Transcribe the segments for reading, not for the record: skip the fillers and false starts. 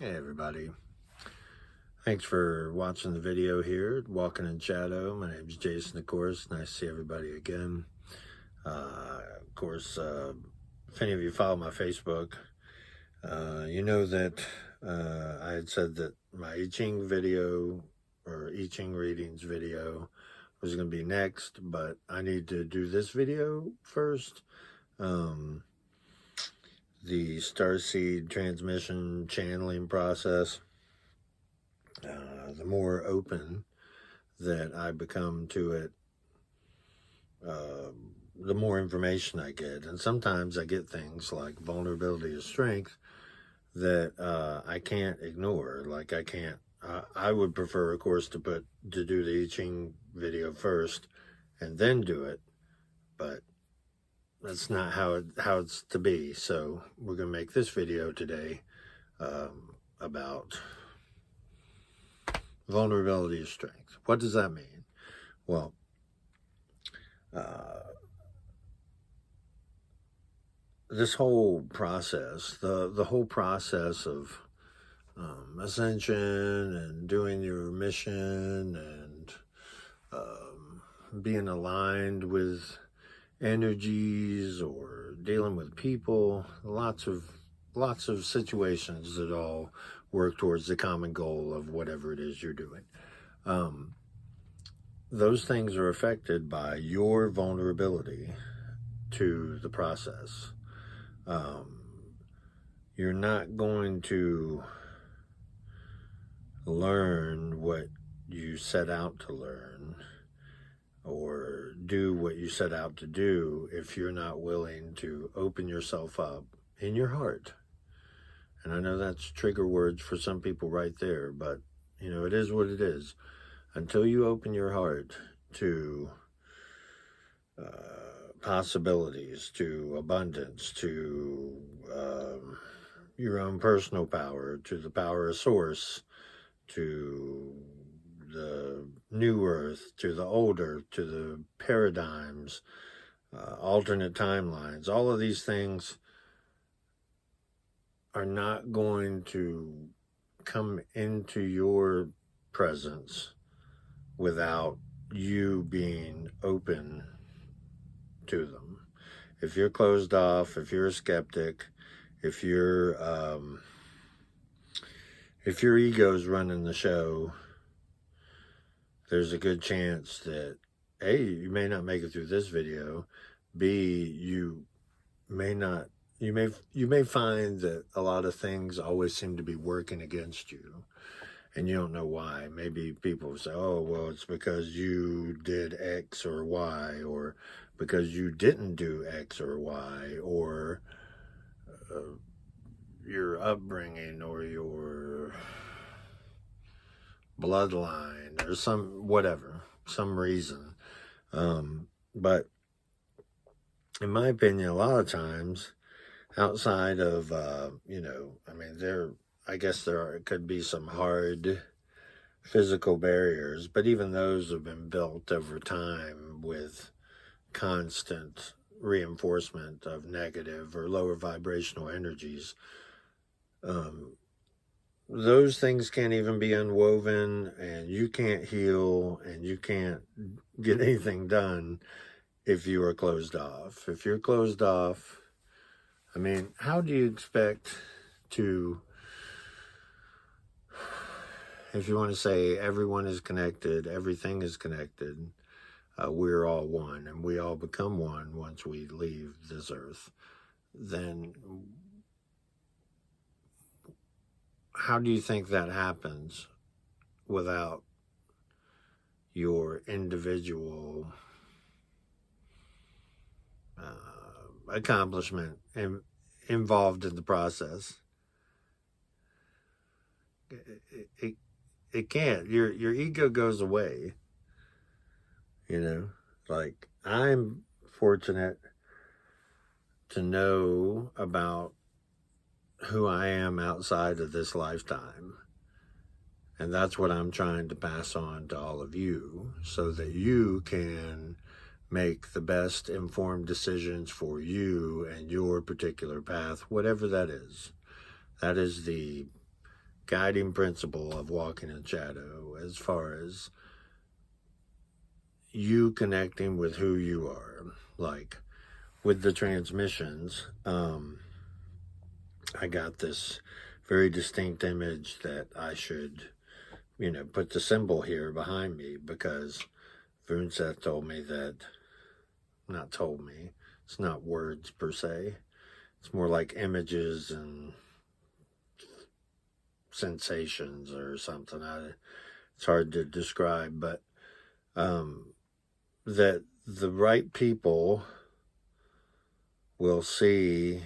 Hey everybody, thanks for watching the video here, Walking in Shadow. My name is Jason, of course. Nice to see everybody again. Of course, if any of you follow my Facebook, you know that I had said that my I Ching video, or I Ching readings video, was going to be next, but I need to do this video first. The Starseed transmission channeling process. The more open that I become to it, the more information I get. And sometimes I get things like vulnerability is strength that I can't ignore. Like I would prefer, of course, to do the I Ching video first and then do it, but that's not how it's to be. So we're going to make this video today about vulnerability is strength. What does that mean? Well, this whole process, the whole process of ascension and doing your mission and being aligned with energies or dealing with people, lots of situations that all work towards the common goal of whatever it is you're doing. Those things are affected by your vulnerability to the process. You're not going to learn what you set out to learn or do what you set out to do if you're not willing to open yourself up in your heart. And I know that's trigger words for some people right there, but you know, it is what it is. Until you open your heart to possibilities, to abundance, to your own personal power, to the power of source, to the new earth, to the old earth, to the paradigms, alternate timelines, all of these things are not going to come into your presence without you being open to them. If you're closed off, if you're a skeptic, if your ego's running the show, there's a good chance that A, you may not make it through this video. B, you may find that a lot of things always seem to be working against you, and you don't know why. Maybe people say, oh, well, it's because you did X or Y, or because you didn't do X or Y, or your upbringing, or your bloodline, or some reason. But in my opinion, a lot of times, outside of, I guess there could be some hard physical barriers, but even those have been built over time with constant reinforcement of negative or lower vibrational energies. Those things can't even be unwoven, and you can't heal, and you can't get anything done if you are closed off. If you're closed off, I mean, how do you expect to, if you want to say everyone is connected, everything is connected, we're all one, and we all become one once we leave this earth, then how do you think that happens without your individual accomplishment involved in the process? It can't. Your ego goes away. You know, like, I'm fortunate to know about who I am outside of this lifetime. And that's what I'm trying to pass on to all of you, so that you can make the best informed decisions for you and your particular path, whatever that is. That is the guiding principle of walking in shadow as far as you connecting with who you are. Like with the transmissions, I got this very distinct image that I should, put the symbol here behind me, because Vunseth told me that, not told me, it's not words per se, it's more like images and sensations or something. It's hard to describe, but that the right people will see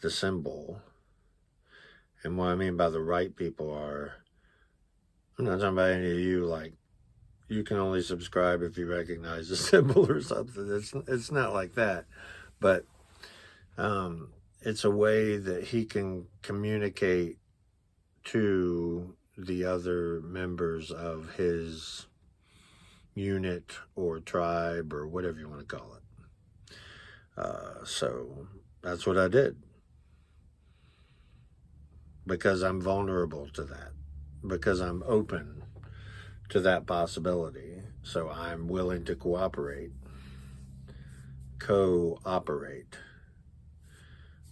the symbol. And what I mean by the right people are, I'm not talking about any of you, like, you can only subscribe if you recognize the symbol or something. It's not like that. But it's a way that he can communicate to the other members of his unit or tribe or whatever you want to call it. So that's what I did, because I'm vulnerable to that, because I'm open to that possibility. So I'm willing to cooperate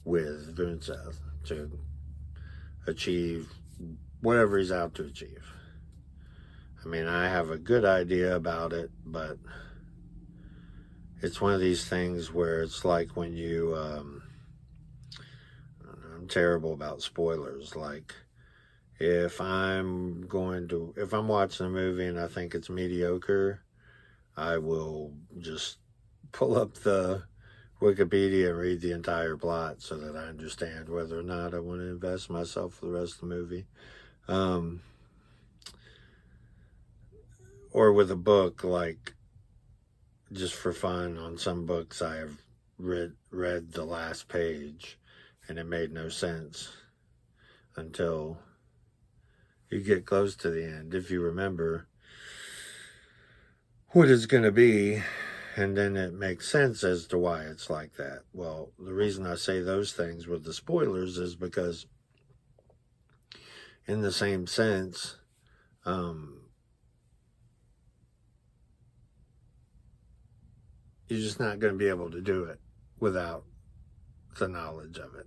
with Vunseth to achieve whatever he's out to achieve. I mean, I have a good idea about it, but it's one of these things where it's like when you, I'm terrible about spoilers. Like, if I'm watching a movie and I think it's mediocre, I will just pull up the Wikipedia and read the entire plot so that I understand whether or not I want to invest myself for the rest of the movie. Or with a book, like, just for fun, on some books I have read the last page and it made no sense until you get close to the end, if you remember what it's going to be, and then it makes sense as to why it's like that. Well, the reason I say those things with the spoilers is because, in the same sense, you're just not going to be able to do it without the knowledge of it.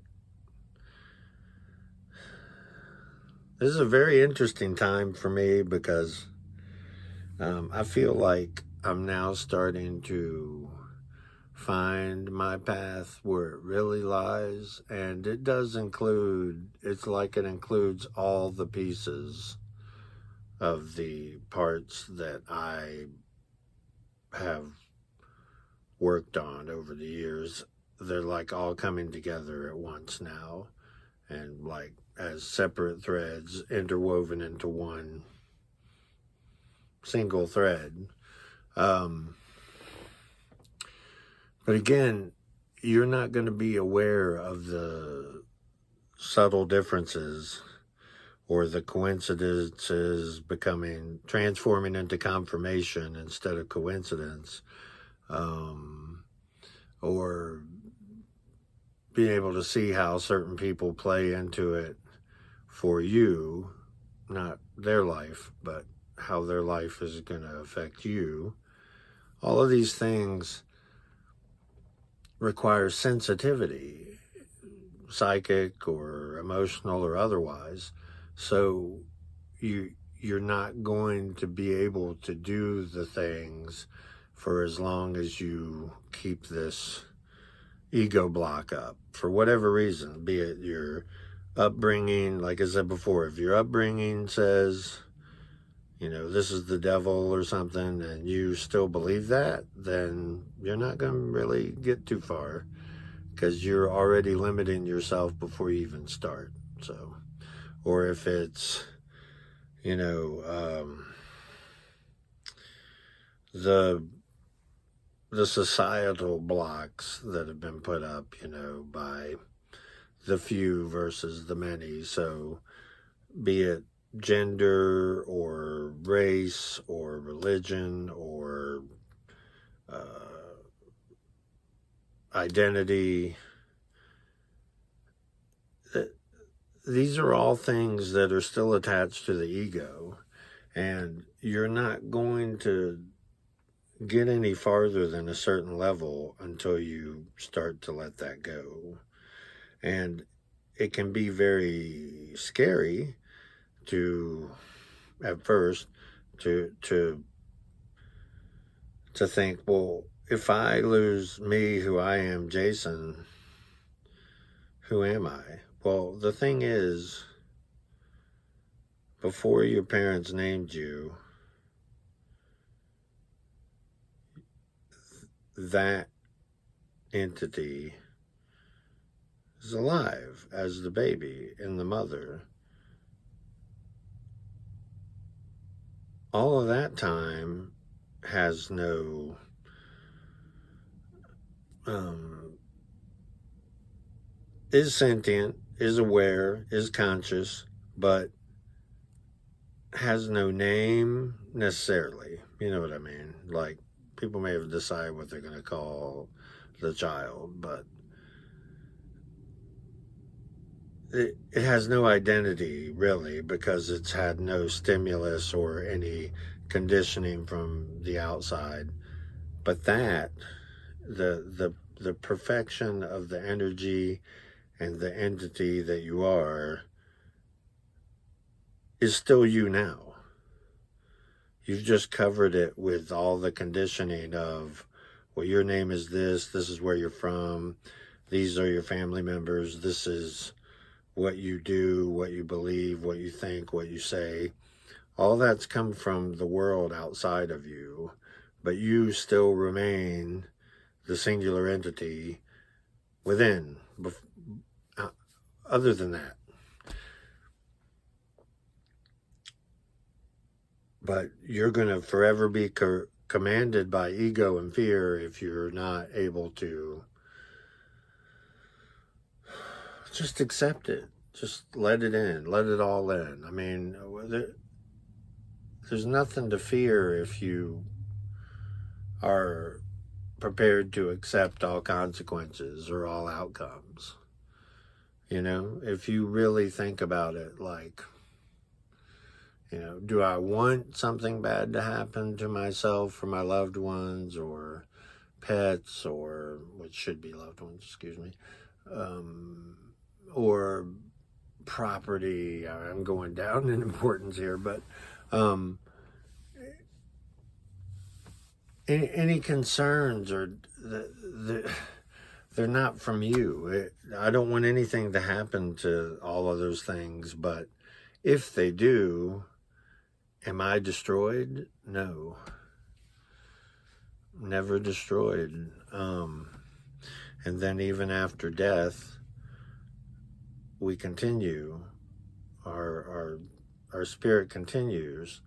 This is a very interesting time for me, because I feel like I'm now starting to find my path where it really lies, and it does include, it's like it includes all the pieces of the parts that I have worked on over the years. They're like all coming together at once now, and like as separate threads interwoven into one single thread. But again, you're not going to be aware of the subtle differences or the coincidences transforming into confirmation instead of coincidence, or being able to see how certain people play into it for you, not their life, but how their life is going to affect you. All of these things require sensitivity, psychic or emotional or otherwise. So you're not going to be able to do the things for as long as you keep this ego block up, for whatever reason, be it your upbringing. Like I said before, if your upbringing says, this is the devil or something, and you still believe that, then you're not going to really get too far, because you're already limiting yourself before you even start. So, or if it's, the societal blocks that have been put up, by the few versus the many. So, be it gender or race or religion or identity, these are all things that are still attached to the ego, and you're not going to get any farther than a certain level until you start to let that go. And it can be very scary to, at first, to think, well, if I lose me, who I am, Jason, who am I? Well, the thing is, before your parents named you, that entity is alive as the baby and the mother. All of that time has no is sentient, is aware, is conscious, but has no name necessarily. You know what I mean? Like, people may have decided what they're going to call the child, but it has no identity, really, because it's had no stimulus or any conditioning from the outside. But that, the perfection of the energy and the entity that you are, is still you now. You've just covered it with all the conditioning of, well, your name is this is where you're from, these are your family members, this is what you do, what you believe, what you think, what you say. All that's come from the world outside of you, but you still remain the singular entity within. Other than that. But you're going to forever be commanded by ego and fear if you're not able to just accept it. Just let it in. Let it all in. I mean, there's nothing to fear if you are prepared to accept all consequences or all outcomes. You know, if you really think about it, like, you know, do I want something bad to happen to myself or my loved ones or pets, or which should be loved ones, excuse me, or property? I'm going down in importance here, but any concerns, or they're not from you. I don't want anything to happen to all of those things, but if they do, am I destroyed? No. Never destroyed. And then even after death, we continue. Our spirit continues.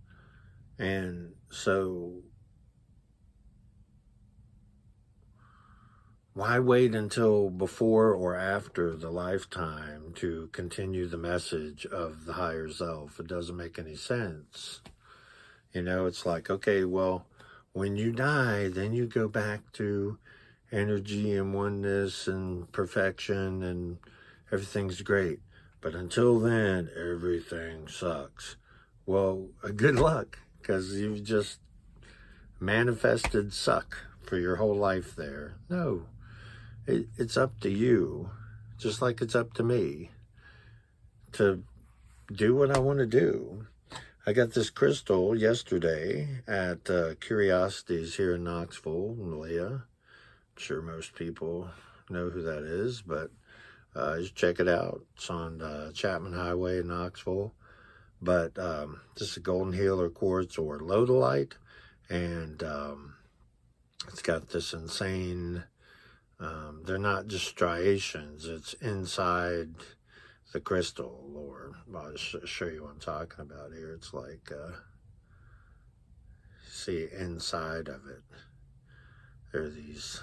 And so why wait until before or after the lifetime to continue the message of the higher self? It doesn't make any sense. You know, it's like, okay, well, when you die, then you go back to energy and oneness and perfection and everything's great. But until then, everything sucks. Well, good luck, because you've just manifested suck for your whole life there. No, it's up to you, just like it's up to me, to do what I want to do. I got this crystal yesterday at Curiosities here in Knoxville, Malia. I'm sure most people know who that is, but just check it out. It's on Chapman Highway in Knoxville. But this is a golden healer quartz, or lodolite, and it's got this insane, they're not just striations, it's inside the crystal, or I'll show you what I'm talking about here. It's like, see, inside of it, there are these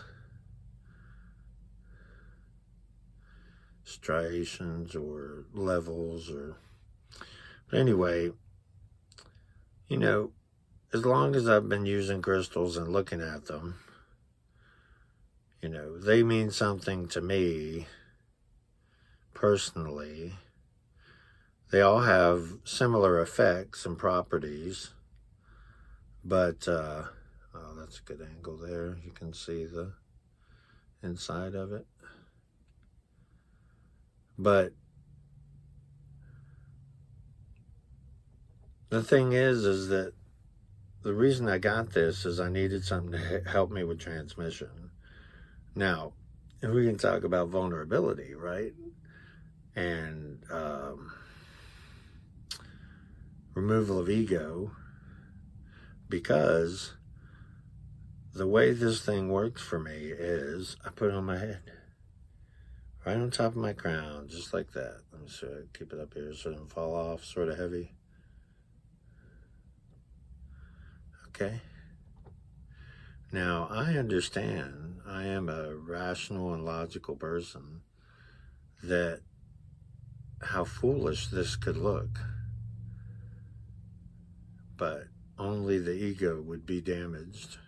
striations or levels, or, but anyway, you know, as long as I've been using crystals and looking at them, you know, they mean something to me personally, They all have similar effects and properties, but oh, that's a good angle there. You can see the inside of it. But the thing is that the reason I got this is I needed something to help me with transmission. Now, if we can talk about vulnerability, right? And removal of ego, because the way this thing works for me is I put it on my head, right on top of my crown, just like that. Let me see, keep it up here so it doesn't fall off, sort of heavy. Okay. Now, I understand, I am a rational and logical person, that how foolish this could look. But only the ego would be damaged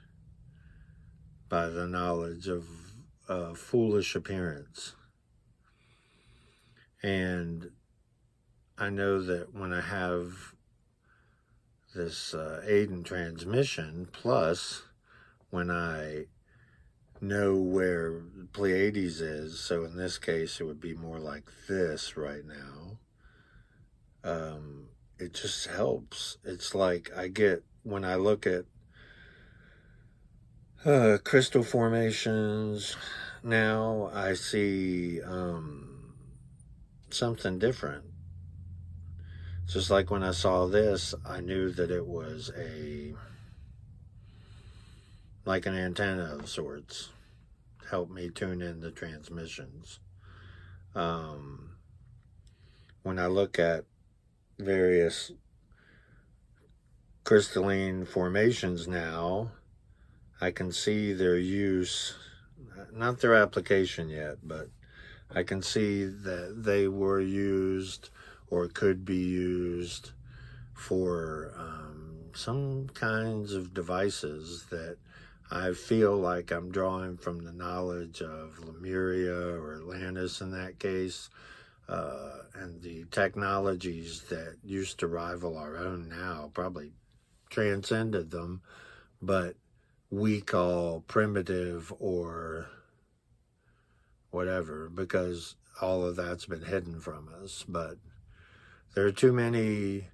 by the knowledge of foolish appearance. And I know that when I have this aid in transmission, plus when I know where Pleiades is, so in this case it would be more like this right now, it just helps. It's like I get, when I look at crystal formations now, I see something different. Just like when I saw this, I knew that it was like an antenna of sorts. Helped me tune in the transmissions. When I look at various crystalline formations now, I can see their use, not their application yet, but I can see that they were used or could be used for some kinds of devices that I feel like I'm drawing from the knowledge of Lemuria or Atlantis in that case, and the technologies that used to rival our own now probably transcended them, but we call primitive or whatever, because all of that's been hidden from us. But there are too many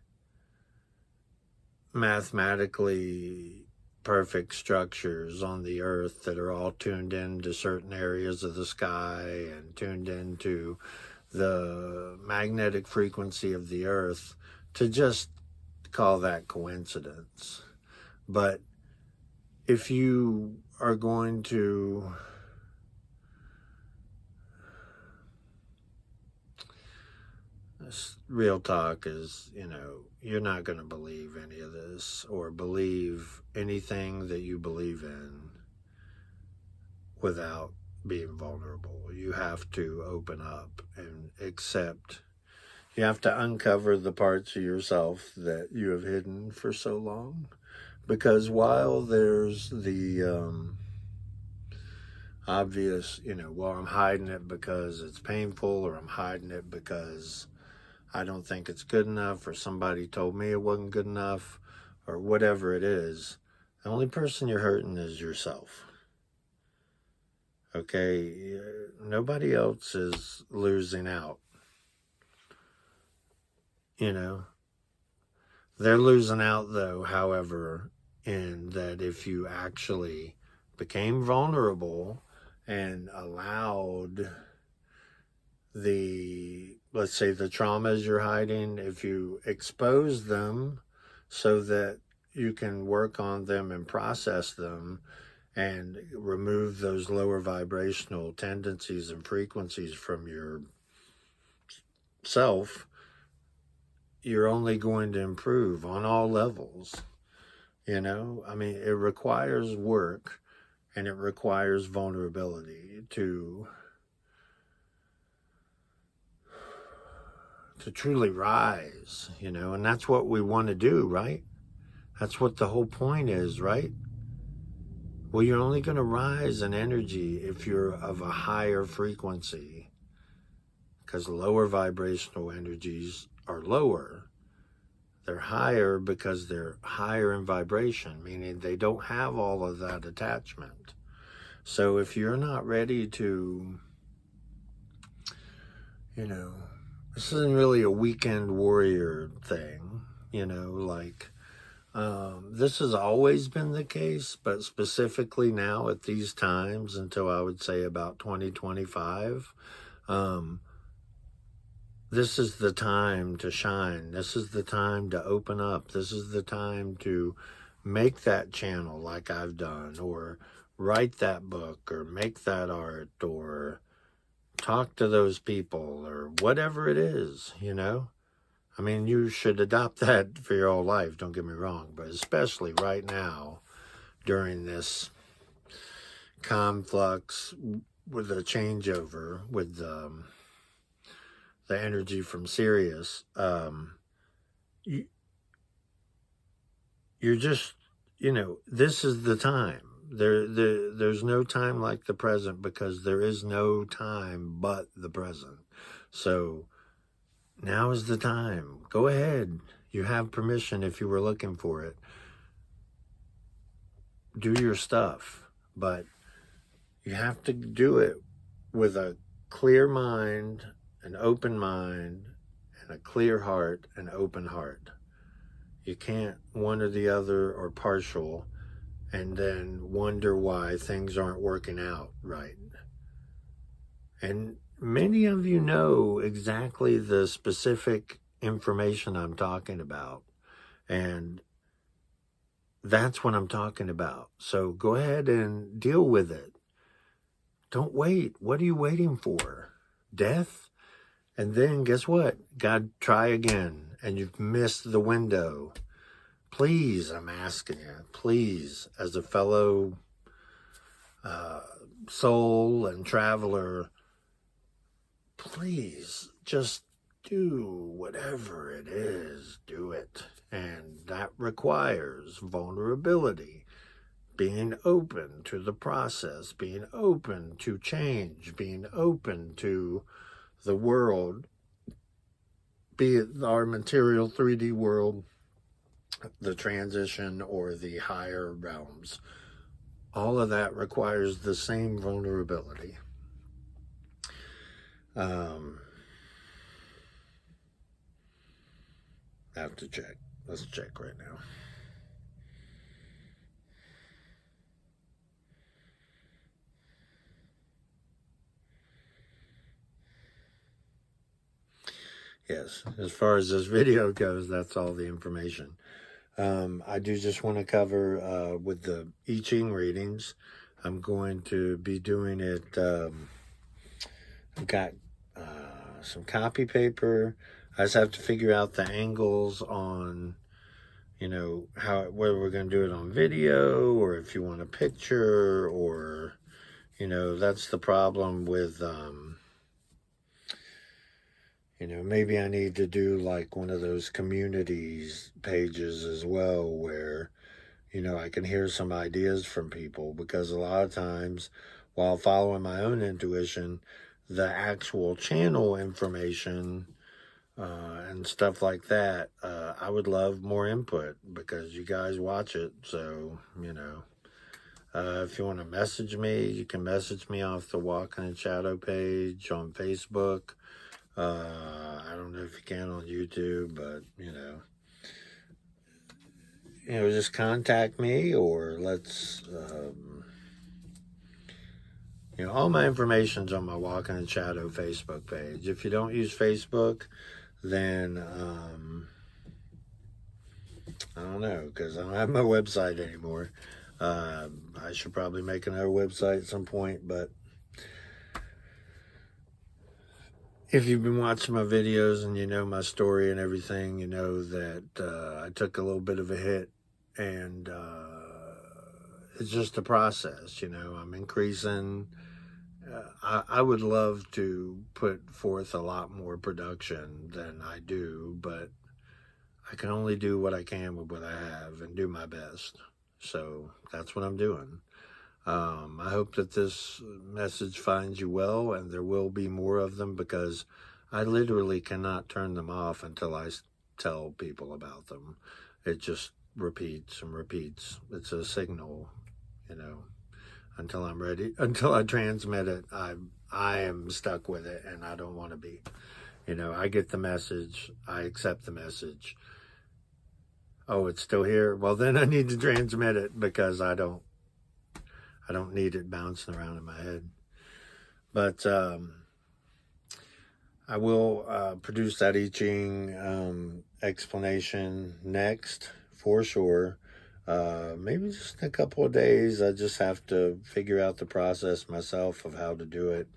mathematically perfect structures on the earth that are all tuned into certain areas of the sky and tuned into the magnetic frequency of the earth to just call that coincidence. But if you are going to real talk is, you're not going to believe any of this or believe anything that you believe in without being vulnerable. You have to open up and accept. You have to uncover the parts of yourself that you have hidden for so long. Because while there's the obvious, well, I'm hiding it because it's painful, or I'm hiding it because I don't think it's good enough, or somebody told me it wasn't good enough, or whatever it is, the only person you're hurting is yourself. Okay? Nobody else is losing out. They're losing out, though, however, in that if you actually became vulnerable and allowed let's say the traumas you're hiding, if you expose them so that you can work on them and process them and remove those lower vibrational tendencies and frequencies from your self, you're only going to improve on all levels. It requires work, and it requires vulnerability to truly rise, and that's what we want to do, right? That's what the whole point is, right? Well, you're only going to rise in energy if you're of a higher frequency, because lower vibrational energies are lower. They're higher because they're higher in vibration, meaning they don't have all of that attachment. So if you're not ready to, you know, this isn't really a weekend warrior thing, you know, like, this has always been the case, but specifically now at these times until I would say about 2025, this is the time to shine. This is the time to open up. This is the time to make that channel like I've done, or write that book, or make that art, or talk to those people, or whatever it is, you know? I mean, you should adopt that for your whole life, don't get me wrong, but especially right now during this conflux with the changeover with the energy from Sirius, you're just, you know, this is the time. There's no time like the present, because there is no time but the present. So now is the time. Go ahead. You have permission if you were looking for it. Do your stuff, but you have to do it with a clear mind, an open mind, and a clear heart, an open heart. You can't one or the other or partial and then wonder why things aren't working out right. And many of you know exactly the specific information I'm talking about. And that's what I'm talking about. So go ahead and deal with it. Don't wait. What are you waiting for? Death? And then guess what? God, try again. And you've missed the window. Please, I'm asking you, please, as a fellow soul and traveler, please just do whatever it is, do it. And that requires vulnerability, being open to the process, being open to change, being open to the world, be it our material 3D world, the transition, or the higher realms. All of that requires the same vulnerability. I have to check. Let's check right now. Yes, as far as this video goes, that's all the information. I do just want to cover with the I Ching readings. I'm going to be doing it. I've got some copy paper. I just have to figure out the angles on, you know, whether we're going to do it on video, or if you want a picture, or, you know, that's the problem with, you know, maybe I need to do like one of those communities pages as well, where, you know, I can hear some ideas from people, because a lot of times while following my own intuition, the actual channel information and stuff like that, I would love more input, because you guys watch it. So, you know, if you want to message me, you can message me off the Walking in Shadow page on Facebook. I don't know if you can on YouTube, but, you know, just contact me, or let's, you know, all my information's on my Walking in Shadow Facebook page. If you don't use Facebook, then, I don't know, because I don't have my website anymore. I should probably make another website at some point, but if you've been watching my videos and you know my story and everything, you know that I took a little bit of a hit, and it's just a process, you know. I'm increasing. I would love to put forth a lot more production than I do, but I can only do what I can with what I have and do my best. So that's what I'm doing. I hope that this message finds you well, and there will be more of them, because I literally cannot turn them off until I tell people about them. It just repeats and repeats. It's a signal, you know, until I'm ready, until I transmit it, I am stuck with it, and I don't want to be. You know, I get the message, I accept the message. Oh, it's still here? Well, then I need to transmit it, because I don't need it bouncing around in my head. But I will produce that I Ching explanation next, for sure. Maybe just in a couple of days. I just have to figure out the process myself of how to do it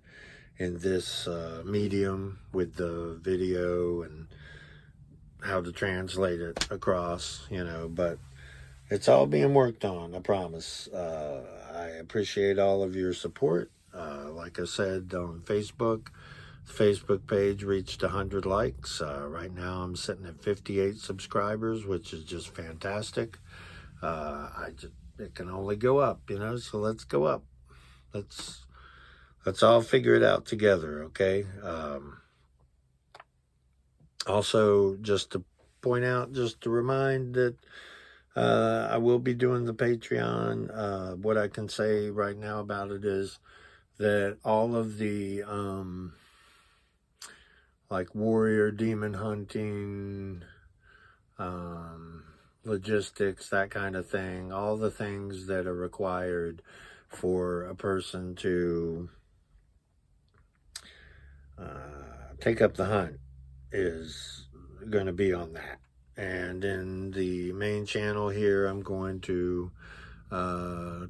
in this medium with the video, and how to translate it across, you know. But it's all being worked on, I promise. I appreciate all of your support. Like I said, on Facebook, the Facebook page reached 100 likes. Right now I'm sitting at 58 subscribers, which is just fantastic. It can only go up, you know, so let's go up. Let's all figure it out together, okay? Also, just to point out, just to remind that I will be doing the Patreon. What I can say right now about it is that all of the like warrior demon hunting, logistics, that kind of thing, all the things that are required for a person to take up the hunt is going to be on that. And in the main channel here, I'm going to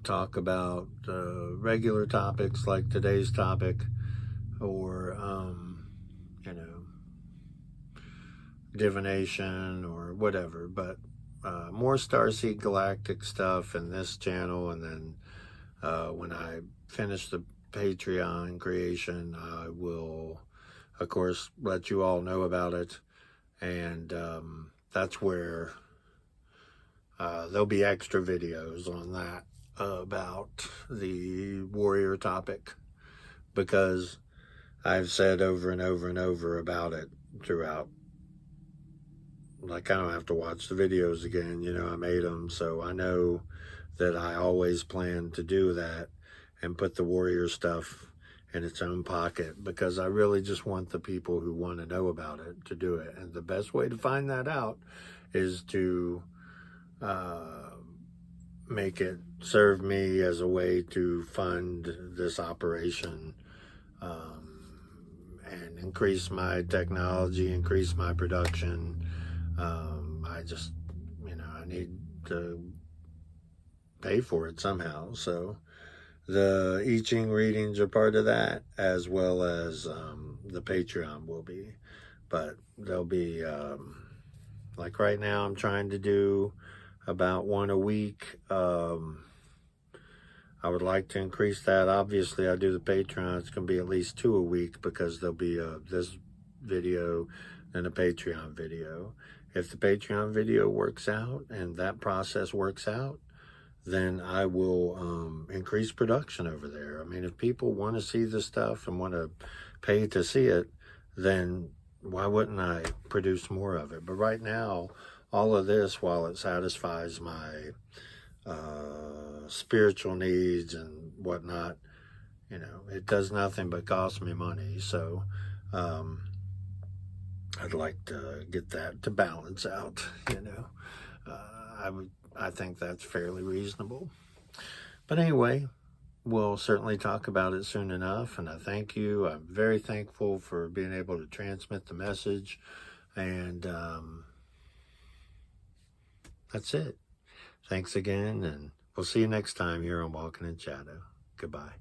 talk about regular topics like today's topic, or you know, divination or whatever. But more Starseed Galactic stuff in this channel. And then when I finish the Patreon creation, I will, of course, let you all know about it. And that's where there'll be extra videos on that about the warrior topic, because I've said over and over and over about it throughout. Like, I don't have to watch the videos again, you know, I made them, so I know that I always plan to do that and put the warrior stuff in its own pocket, because I really just want the people who want to know about it to do it. And the best way to find that out is to make it serve me as a way to fund this operation, and increase my technology, increase my production. I just, you know, I need to pay for it somehow. So the I Ching readings are part of that, as well as the Patreon will be. But they'll be, like right now I'm trying to do about one a week. I would like to increase that. Obviously, I do the Patreon, it's going to be at least 2 a week, because there'll be this video and a Patreon video. If the Patreon video works out and that process works out, then I will increase production over there. I mean, if people want to see this stuff and want to pay to see it, then why wouldn't I produce more of it? But right now, all of this, while it satisfies my spiritual needs and whatnot, you know, it does nothing but cost me money. So I'd like to get that to balance out, you know. I think that's fairly reasonable. But anyway, we'll certainly talk about it soon enough, and I thank you. I'm very thankful for being able to transmit the message, and that's it. Thanks again, and we'll see you next time here on Walking in Shadow. Goodbye.